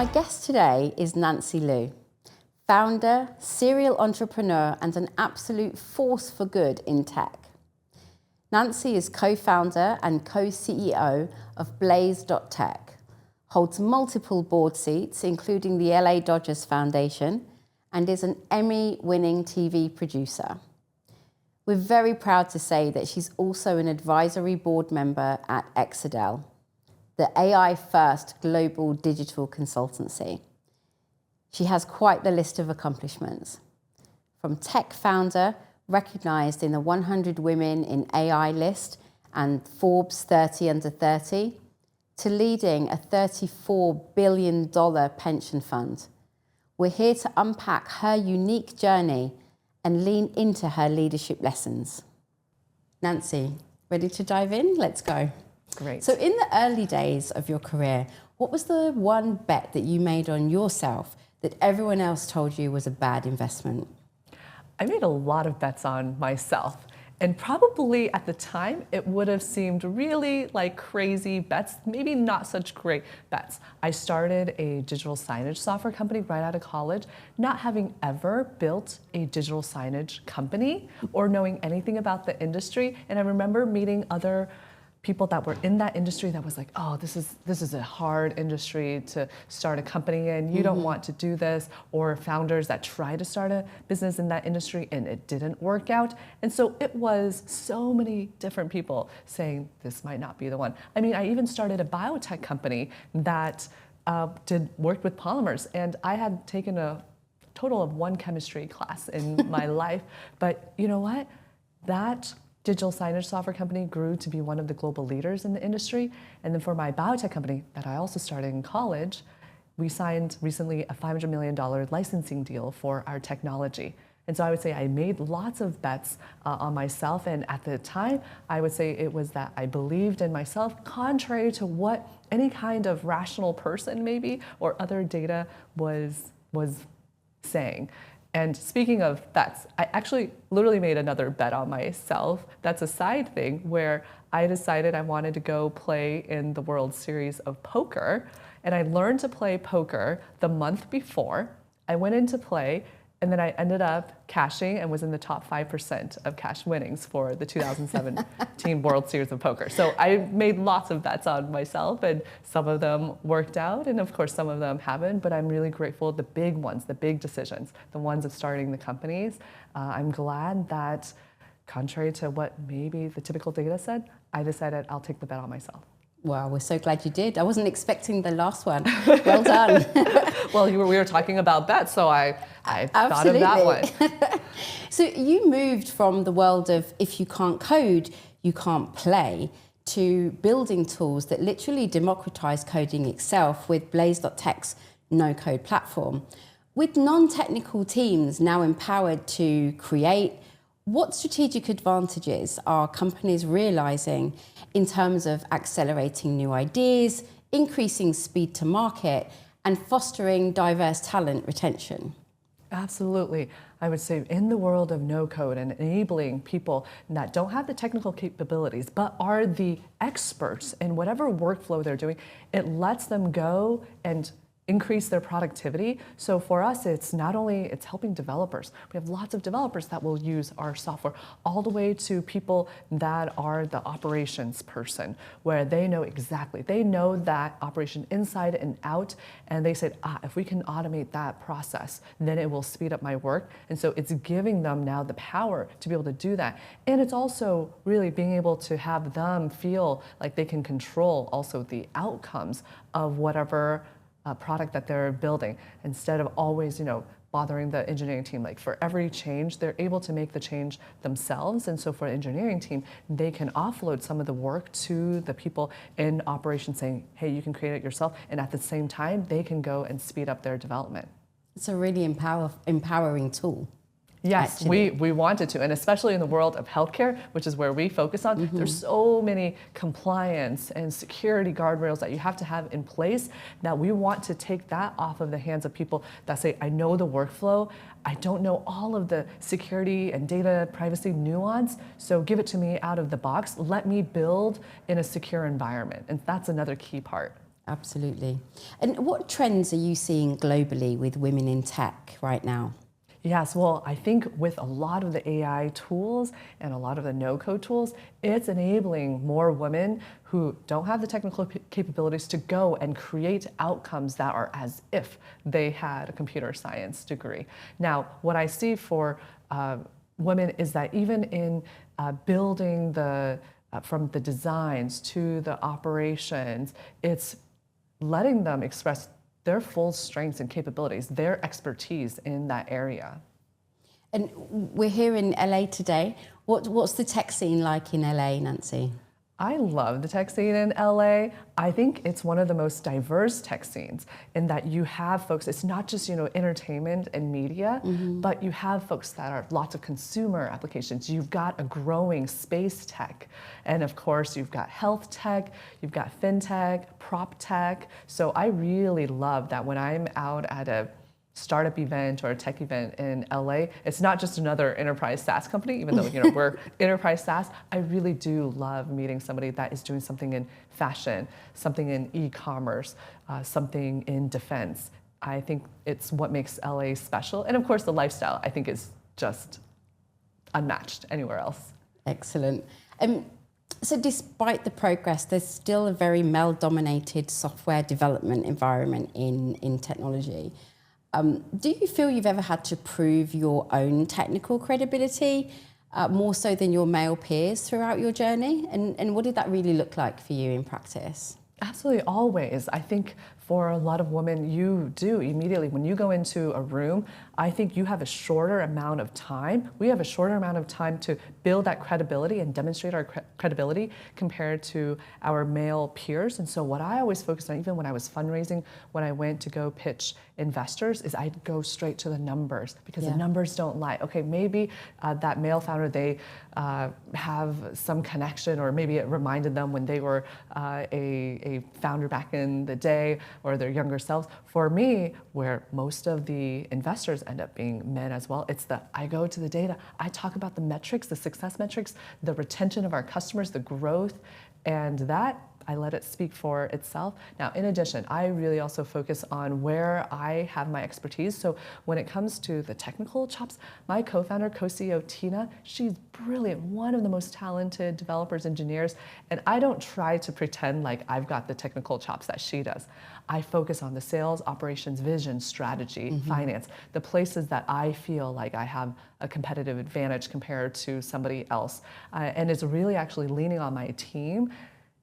My guest today is Nanxi Liu, founder, serial entrepreneur, and an absolute force for good in tech. Nanxi is co-founder and co-CEO of Blaze.tech, holds multiple board seats, including the LA Dodgers Foundation, and is an Emmy-winning TV producer. We're very proud to say that she's also an advisory board member at Exadel, the AI-first global digital consultancy. She has quite the list of accomplishments. From tech founder, recognized in the 100 Women in AI list and Forbes 30 Under 30, to leading a $34 billion pension fund. We're here to unpack her unique journey and lean into her leadership lessons. Nanxi, ready to dive in? Let's go. Great. So in the early days of your career, what was the one bet that you made on yourself that everyone else told you was a bad investment? I made a lot of bets on myself. And probably at the time, it would have seemed really like crazy bets, maybe not such great bets. I started a digital signage software company right out of college, not having ever built a digital signage company or knowing anything about the industry. And I remember meeting other people that were in that industry that was like, oh, this is a hard industry to start a company in. You don't want to do this. Or founders that try to start a business in that industry and it didn't work out. And so it was so many different people saying this might not be the one. I mean, I even started a biotech company that worked with polymers. And I had taken a total of 1 chemistry class in my life. But you know what? That digital signage software company grew to be one of the global leaders in the industry. And then for my biotech company that I also started in college, we signed recently a $500 million licensing deal for our technology. And so I would say I made lots of bets on myself. And at the time, I would say it was that I believed in myself, contrary to what any kind of rational person maybe or other data was saying. And speaking of bets, I actually literally made another bet on myself. That's a side thing where I decided I wanted to go play in the World Series of Poker. And I learned to play poker the month before. I went into play, and then I ended up cashing and was in the top 5% of cash winnings for the 2017 World Series of Poker. So I made lots of bets on myself, and some of them worked out, and of course some of them haven't, but I'm really grateful. The big ones, the big decisions, the ones of starting the companies, I'm glad that, contrary to what maybe the typical data said, I decided I'll take the bet on myself. Wow, we're so glad you did. I wasn't expecting the last one. Well done. Well, we were talking about bets, so I thought of that one. So you moved from the world of if you can't code, you can't play, to building tools that literally democratize coding itself with Blaze.tech's no-code platform. With non-technical teams now empowered to create, what strategic advantages are companies realizing in terms of accelerating new ideas, increasing speed to market, and fostering diverse talent retention? Absolutely. I would say in the world of no code and enabling people that don't have the technical capabilities but are the experts in whatever workflow they're doing, it lets them go and increase their productivity. So for us, it's not only it's helping developers. We have lots of developers that will use our software, all the way to people that are the operations person, where they know exactly, they know that operation inside and out, and they said, if we can automate that process, then it will speed up my work. And so it's giving them now the power to be able to do that. And it's also really being able to have them feel like they can control also the outcomes of whatever product that they're building, instead of always, bothering the engineering team. Like for every change, they're able to make the change themselves. And so for the engineering team, they can offload some of the work to the people in operations saying, hey, you can create it yourself. And at the same time, they can go and speed up their development. It's a really empowering tool. Yes, we wanted to, and especially in the world of healthcare, which is where we focus on, there's so many compliance and security guardrails that you have to have in place that we want to take that off of the hands of people that say, I know the workflow, I don't know all of the security and data privacy nuance, so give it to me out of the box. Let me build in a secure environment, and that's another key part. Absolutely. And what trends are you seeing globally with women in tech right now? Yes, well, I think with a lot of the AI tools and a lot of the no-code tools, it's enabling more women who don't have the technical capabilities to go and create outcomes that are as if they had a computer science degree. Now, what I see for women is that even in building from the designs to the operations, it's letting them express their full strengths and capabilities, their expertise in that area. And we're here in LA today. What's the tech scene like in LA, Nanxi? I love the tech scene in LA. I think it's one of the most diverse tech scenes in that you have folks, it's not just, entertainment and media, but you have folks that are lots of consumer applications. You've got a growing space tech. And of course, you've got health tech, you've got fintech, prop tech. So I really love that when I'm out at a startup event or a tech event in LA, it's not just another enterprise SaaS company, even though we're enterprise SaaS. I really do love meeting somebody that is doing something in fashion, something in e-commerce, something in defense. I think it's what makes LA special. And of course, the lifestyle, I think, is just unmatched anywhere else. Excellent. So despite the progress, there's still a very male-dominated software development environment in technology. Do you feel you've ever had to prove your own technical credibility more so than your male peers throughout your journey? And what did that really look like for you in practice? Absolutely, always. I think for a lot of women, you do immediately, when you go into a room, I think you have a shorter amount of time. We have a shorter amount of time to build that credibility and demonstrate our credibility compared to our male peers. And so what I always focused on, even when I was fundraising, when I went to go pitch investors, is I'd go straight to the numbers because the numbers don't lie. Okay, maybe that male founder, they have some connection, or maybe it reminded them when they were a founder back in the day, or their younger selves. For me, where most of the investors end up being men as well, I go to the data, I talk about the metrics, the success metrics, the retention of our customers, the growth, and that I let it speak for itself. Now, in addition, I really also focus on where I have my expertise. So when it comes to the technical chops, my co-founder, co-CEO Tina, she's brilliant, one of the most talented developers, engineers, and I don't try to pretend like I've got the technical chops that she does. I focus on the sales, operations, vision, strategy, finance, the places that I feel like I have a competitive advantage compared to somebody else. And it's really actually leaning on my team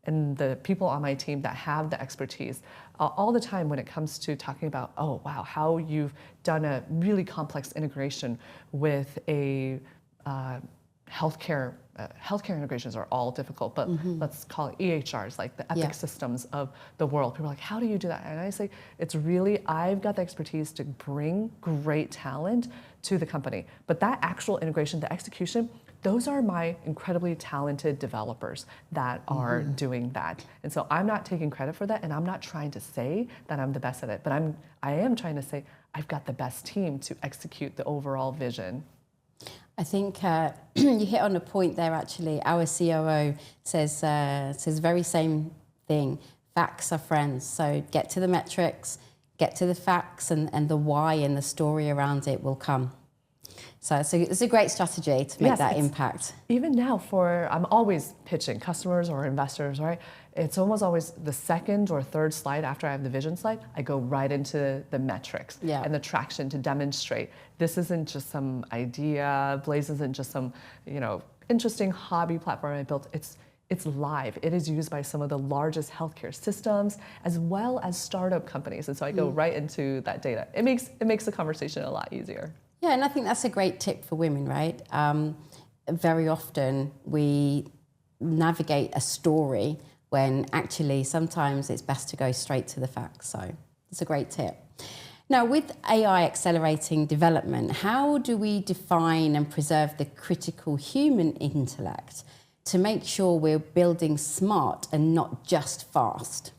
and the people on my team that have the expertise all the time when it comes to talking about, oh, wow, how you've done a really complex integration with a healthcare. Healthcare integrations are all difficult, but let's call it EHRs, like the epic systems of the world. People are like, how do you do that? And I say, it's really, I've got the expertise to bring great talent to the company. But that actual integration, the execution, those are my incredibly talented developers that are doing that. And so I'm not taking credit for that, and I'm not trying to say that I'm the best at it, but I am trying to say I've got the best team to execute the overall vision. I think you hit on a point there, actually. Our COO says very same thing. Facts are friends. So get to the metrics, get to the facts, and the why and the story around it will come. So it's a great strategy to make that impact. Even now, I'm always pitching customers or investors, right? It's almost always the second or third slide after I have the vision slide, I go right into the metrics and the traction to demonstrate. This isn't just some idea. Blaze isn't just some, interesting hobby platform I built. It's live. It is used by some of the largest healthcare systems as well as startup companies. And so I go right into that data. It makes the conversation a lot easier. Yeah, and I think that's a great tip for women, right? Very often we navigate a story when actually sometimes it's best to go straight to the facts. So it's a great tip. Now, with AI accelerating development, how do we define and preserve the critical human intellect to make sure we're building smart and not just fast?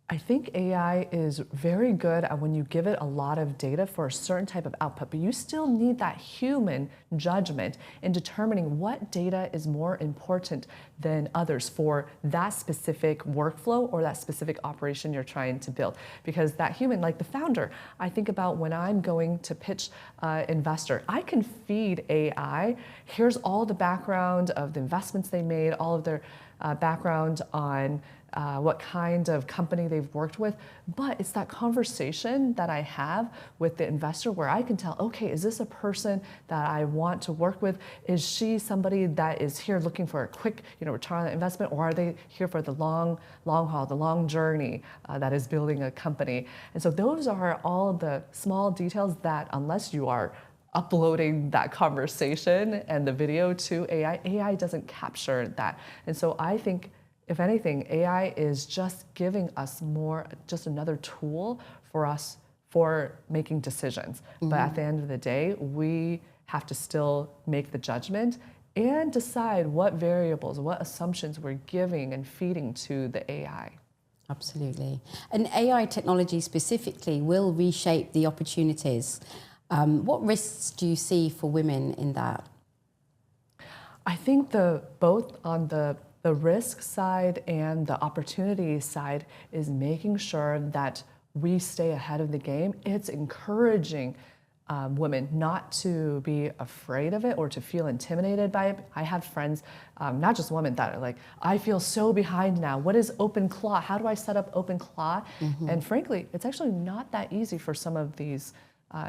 I think AI is very good at when you give it a lot of data for a certain type of output, but you still need that human judgment in determining what data is more important than others for that specific workflow or that specific operation you're trying to build. Because that human, like the founder, I think about when I'm going to pitch an investor, I can feed AI, here's all the background of the investments they made, all of their background on what kind of company they've worked with, but it's that conversation that I have with the investor where I can tell, okay, is this a person that I want to work with? Is she somebody that is here looking for a quick, return on investment, or are they here for the long haul, the long journey that is building a company? And so those are all the small details that, unless you are uploading that conversation and the video to AI doesn't capture that. And so I think, if anything, AI is just giving us just another tool for us for making decisions. Mm-hmm. But at the end of the day, we have to still make the judgment and decide what variables, what assumptions we're giving and feeding to the AI. Absolutely. And AI technology specifically will reshape the opportunities. What risks do you see for women in that? I think both on the risk side and the opportunity side is making sure that we stay ahead of the game. It's encouraging women not to be afraid of it or to feel intimidated by it. I have friends, not just women, that are like, I feel so behind now. What is OpenClaw? How do I set up OpenClaw? Mm-hmm. And frankly, it's actually not that easy for some of these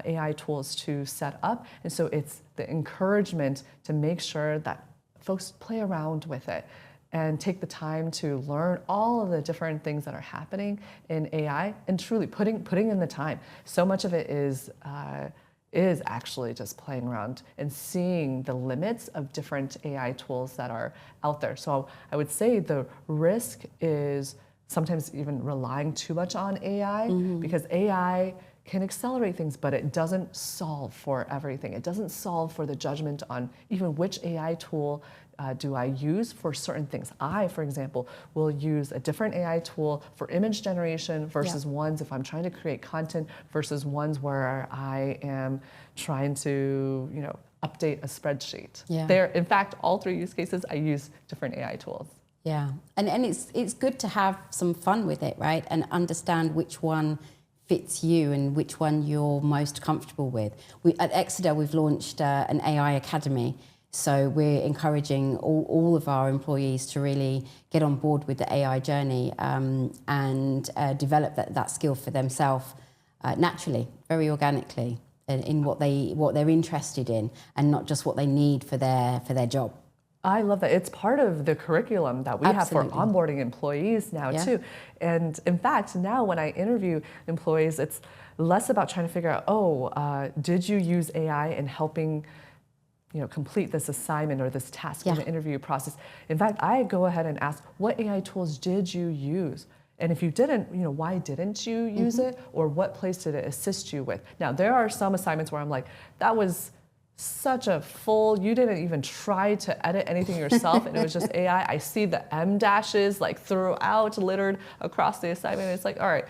AI tools to set up. And so it's the encouragement to make sure that folks play around with it and take the time to learn all of the different things that are happening in AI and truly putting in the time. So much of it is actually just playing around and seeing the limits of different AI tools that are out there. So I would say the risk is sometimes even relying too much on AI, mm-hmm. because AI can accelerate things, but it doesn't solve for everything. It doesn't solve for the judgment on even which AI tool do I use for certain things. I, for example, will use a different AI tool for image generation versus ones if I'm trying to create content versus ones where I am trying to, update a spreadsheet. Yeah. In fact, all three use cases, I use different AI tools. Yeah, and it's good to have some fun with it, right? And understand which one fits you and which one you're most comfortable with. At Exadel, we've launched an AI Academy. So we're encouraging all of our employees to really get on board with the AI journey and develop that skill for themselves naturally, very organically, in what they're interested in, and not just what they need for their job. I love that. It's part of the curriculum that we Absolutely. Have for onboarding employees now too. And in fact, now when I interview employees, it's less about trying to figure out, did you use AI in helping complete this assignment or this task in the interview process. In fact, I go ahead and ask, what AI tools did you use? And if you didn't, why didn't you use it? Or what place did it assist you with? Now, there are some assignments where I'm like, that was such a full, you didn't even try to edit anything yourself, and it was just AI. I see the M dashes like throughout, littered across the assignment. It's like, all right,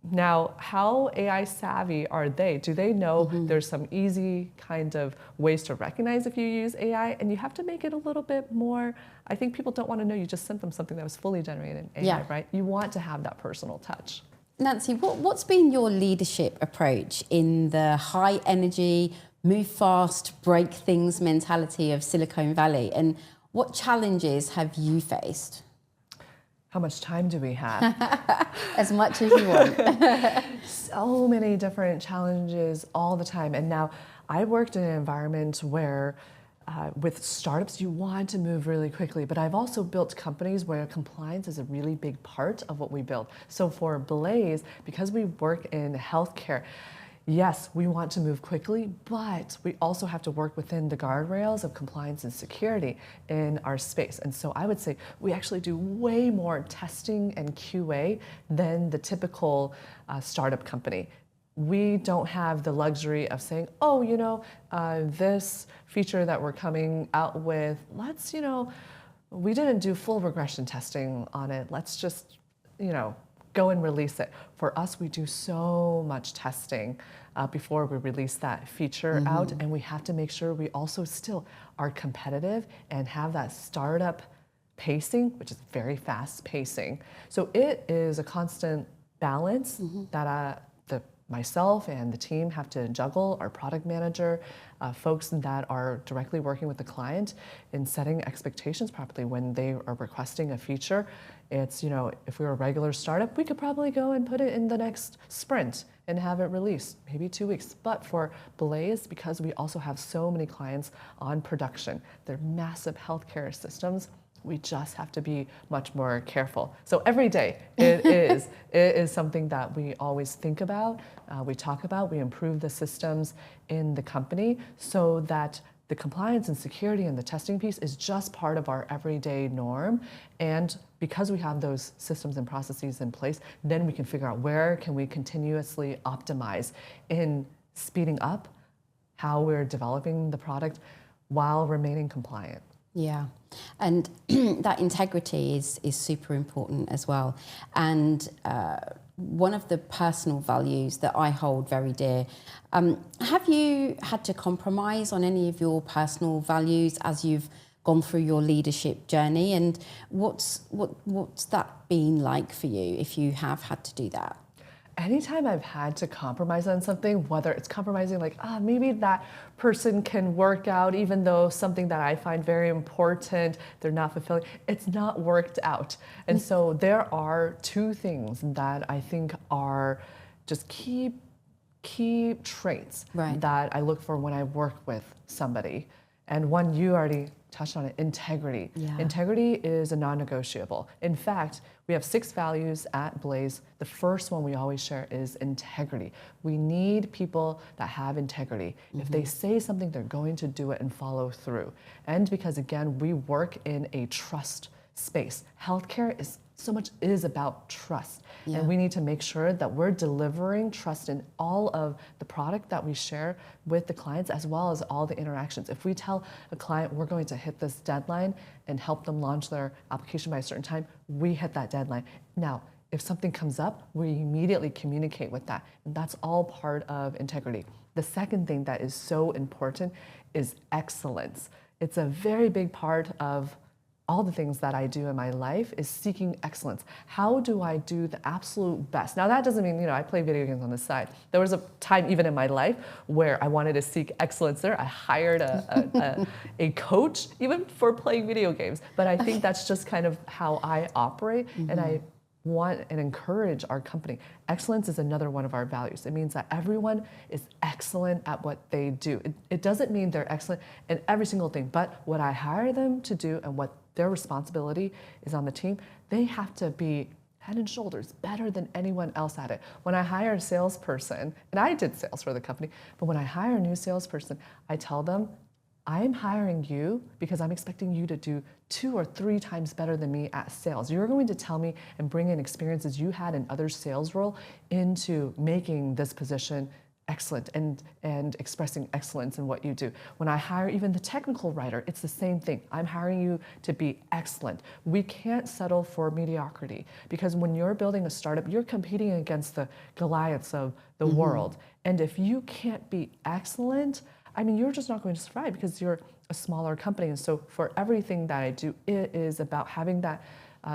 now how AI savvy are they? Do they know there's some easy kind of ways to recognize if you use AI? And you have to make it a little bit more, I think people don't want to know you just sent them something that was fully generated in AI, right? You want to have that personal touch. Nanxi, what's been your leadership approach in the high energy, move fast, break things mentality of Silicon Valley? And what challenges have you faced? How much time do we have? As much as you want. So many different challenges all the time. And now I worked in an environment where with startups, you want to move really quickly, but I've also built companies where compliance is a really big part of what we build. So for Blaze, because we work in healthcare, yes, we want to move quickly, but we also have to work within the guardrails of compliance and security in our space. And so I would say we actually do way more testing and QA than the typical startup company. We don't have the luxury of saying, this feature that we're coming out with, we didn't do full regression testing on it. Let's just, go and release it. For us, we do so much testing before we release that feature out, and we have to make sure we also still are competitive and have that startup pacing, which is very fast pacing. So it is a constant balance that myself and the team have to juggle, our product manager, folks that are directly working with the client in setting expectations properly when they are requesting a feature. It's, if we were a regular startup, we could probably go and put it in the next sprint and have it released, maybe 2 weeks. But for Blaze, because we also have so many clients on production, they're massive healthcare systems, we just have to be much more careful. So every day it is something that we always think about, we talk about, we improve the systems in the company so that the compliance and security and the testing piece is just part of our everyday norm. And because we have those systems and processes in place, then we can figure out where can we continuously optimize in speeding up how we're developing the product while remaining compliant. Yeah, and that integrity is super important as well. And one of the personal values that I hold very dear, have you had to compromise on any of your personal values as you've gone through your leadership journey? And what's that been like for you if you have had to do that? Anytime I've had to compromise on something, whether it's compromising like, maybe that person can work out even though something that I find very important, they're not fulfilling, it's not worked out. And so there are two things that I think are just key traits that I look for when I work with somebody. And one, you already touched on it, integrity. Yeah. Integrity is a non-negotiable. In fact, we have 6 values at Blaze. The first one we always share is integrity. We need people that have integrity. If they say something, they're going to do it and follow through. And because again, we work in a trust space. Healthcare is so much is about trust. Yeah. And we need to make sure that we're delivering trust in all of the product that we share with the clients as well as all the interactions. If we tell a client we're going to hit this deadline and help them launch their application by a certain time, we hit that deadline. Now, if something comes up, we immediately communicate with that. And that's all part of integrity. The second thing that is so important is excellence. It's a very big part of all the things that I do in my life is seeking excellence. How do I do the absolute best? Now that doesn't mean, I play video games on the side. There was a time even in my life where I wanted to seek excellence there. I hired a coach even for playing video games. But I think that's just kind of how I operate, and I want and encourage our company. Excellence is another one of our values. It means that everyone is excellent at what they do. It doesn't mean they're excellent in every single thing, but what I hire them to do and what their responsibility is on the team, they have to be head and shoulders better than anyone else at it. When I hire a salesperson, and I did sales for the company, but when I hire a new salesperson, I tell them, I'm hiring you because I'm expecting you to do 2 or 3 times better than me at sales. You're going to tell me and bring in experiences you had in other sales role into making this position excellent and expressing excellence in what you do. When I hire even the technical writer, it's the same thing. I'm hiring you to be excellent. We can't settle for mediocrity because when you're building a startup, you're competing against the Goliaths of the world. And if you can't be excellent, you're just not going to survive because you're a smaller company. And so for everything that I do, it is about having that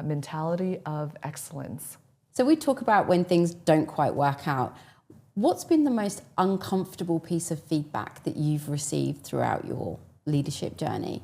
mentality of excellence. So we talk about when things don't quite work out. What's been the most uncomfortable piece of feedback that you've received throughout your leadership journey?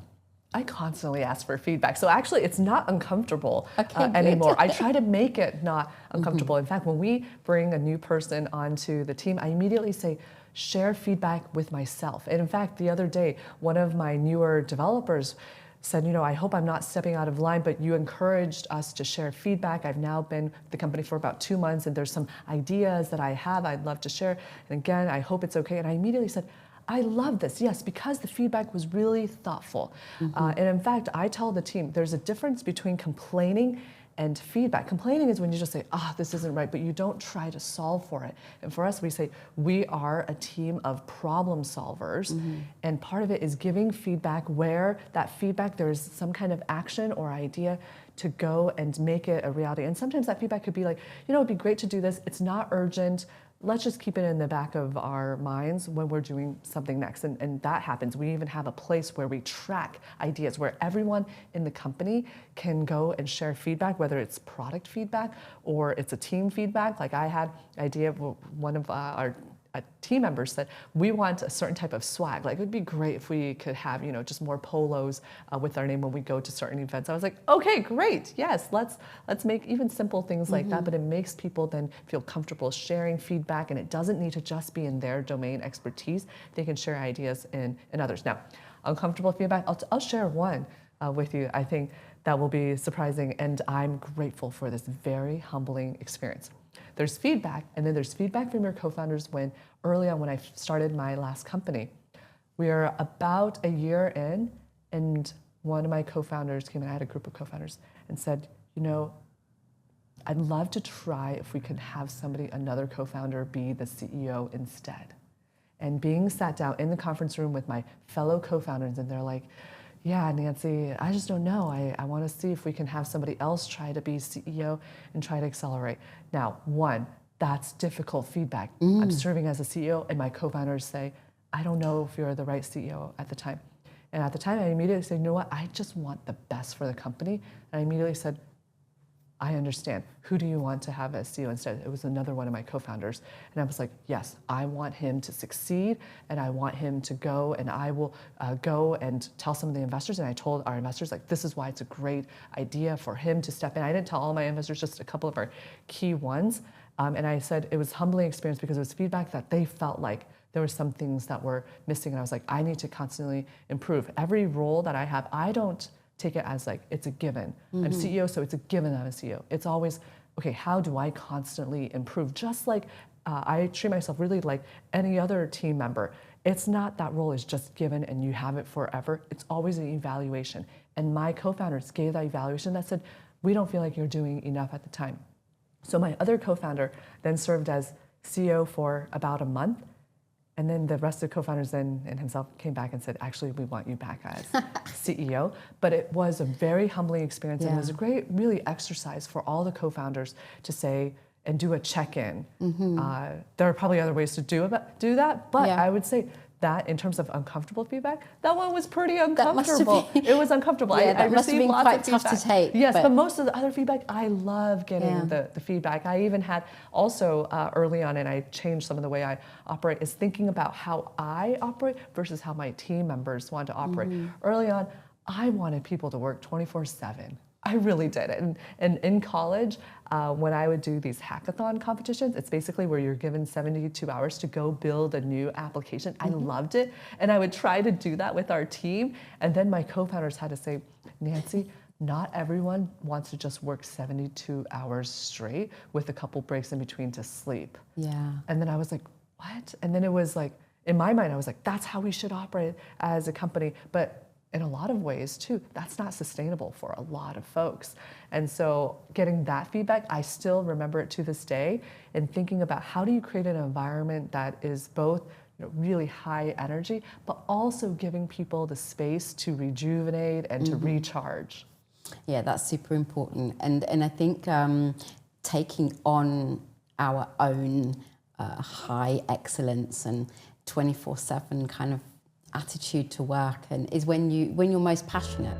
I constantly ask for feedback. So actually, it's not uncomfortable anymore. I try to make it not uncomfortable. In fact, when we bring a new person onto the team, I immediately say, share feedback with myself. And in fact, the other day, one of my newer developers said, I hope I'm not stepping out of line, but you encouraged us to share feedback. I've now been with the company for about 2 months, and there's some ideas that I have I'd love to share. And again, I hope it's okay. And I immediately said, I love this, yes, because the feedback was really thoughtful. And in fact, I tell the team, there's a difference between complaining and feedback. Complaining is when you just say, this isn't right, but you don't try to solve for it. And for us, we say, we are a team of problem solvers. And part of it is giving feedback where that feedback, there's some kind of action or idea to go and make it a reality. And sometimes that feedback could be like, it'd be great to do this. It's not urgent. Let's just keep it in the back of our minds when we're doing something next. And that happens. We even have a place where we track ideas, where everyone in the company can go and share feedback, whether it's product feedback or it's a team feedback. Like I had an idea of one of our team members said, we want a certain type of swag. Like it would be great if we could have, just more polos with our name when we go to certain events. I was like, okay, great. Yes, let's make even simple things like that, but it makes people then feel comfortable sharing feedback, and it doesn't need to just be in their domain expertise. They can share ideas in others. Now, uncomfortable feedback, I'll share one with you. I think that will be surprising, and I'm grateful for this very humbling experience. There's feedback, and then there's feedback from your co-founders early on when I started my last company. We are about a year in, and one of my co-founders came in, I had a group of co-founders, and said, I'd love to try if we could have another co-founder be the CEO instead. And being sat down in the conference room with my fellow co-founders, and they're like, yeah, Nancy, I just don't know. I want to see if we can have somebody else try to be CEO and try to accelerate. Now, one, that's difficult feedback. I'm serving as a CEO, and my co-founders say, I don't know if you're the right CEO at the time. And at the time, I immediately said, you know what? I just want the best for the company. And I immediately said, I understand. Who do you want to have as CEO instead? It was another one of my co-founders. And I was like, yes, I want him to succeed, and I want him to go, and I will go and tell some of the investors. And I told our investors, like, this is why it's a great idea for him to step in. I didn't tell all my investors, just a couple of our key ones. And I said it was a humbling experience because it was feedback that they felt like there were some things that were missing. And I was like, I need to constantly improve. Every role that I have, I don't take it as like it's a given. I'm CEO, so it's a given I'm a CEO. It's always, okay, how do I constantly improve? Just like I treat myself really like any other team member. It's not that role is just given and you have it forever. It's always an evaluation. And my co-founders gave that evaluation that said, we don't feel like you're doing enough at the time. So my other co-founder then served as CEO for about a month. And then the rest of the co-founders and himself came back and said, actually, we want you back as CEO. But it was a very humbling experience. And it was a great, really exercise for all the co-founders to say and do a check-in. There are probably other ways to do that. But I would say that in terms of uncomfortable feedback, that one was pretty uncomfortable. It was uncomfortable. I received lots of feedback. Tough to take. Yes, but most of the other feedback, I love getting the feedback. I even had also early on, and I changed some of the way I operate, is thinking about how I operate versus how my team members want to operate. Early on, I wanted people to work 24/7. I really did. And in college, when I would do these hackathon competitions, it's basically where you're given 72 hours to go build a new application. I loved it. And I would try to do that with our team. And then my co-founders had to say, Nancy, not everyone wants to just work 72 hours straight with a couple breaks in between to sleep. And then I was like, what? And then it was like, in my mind, I was like, that's how we should operate as a company. But in a lot of ways too, that's not sustainable for a lot of folks. And so getting that feedback, I still remember it to this day, and thinking about how do you create an environment that is both really high energy, but also giving people the space to rejuvenate and to recharge. Yeah, that's super important. And I think taking on our own high excellence and 24/7 kind of attitude to work and is when you're most passionate.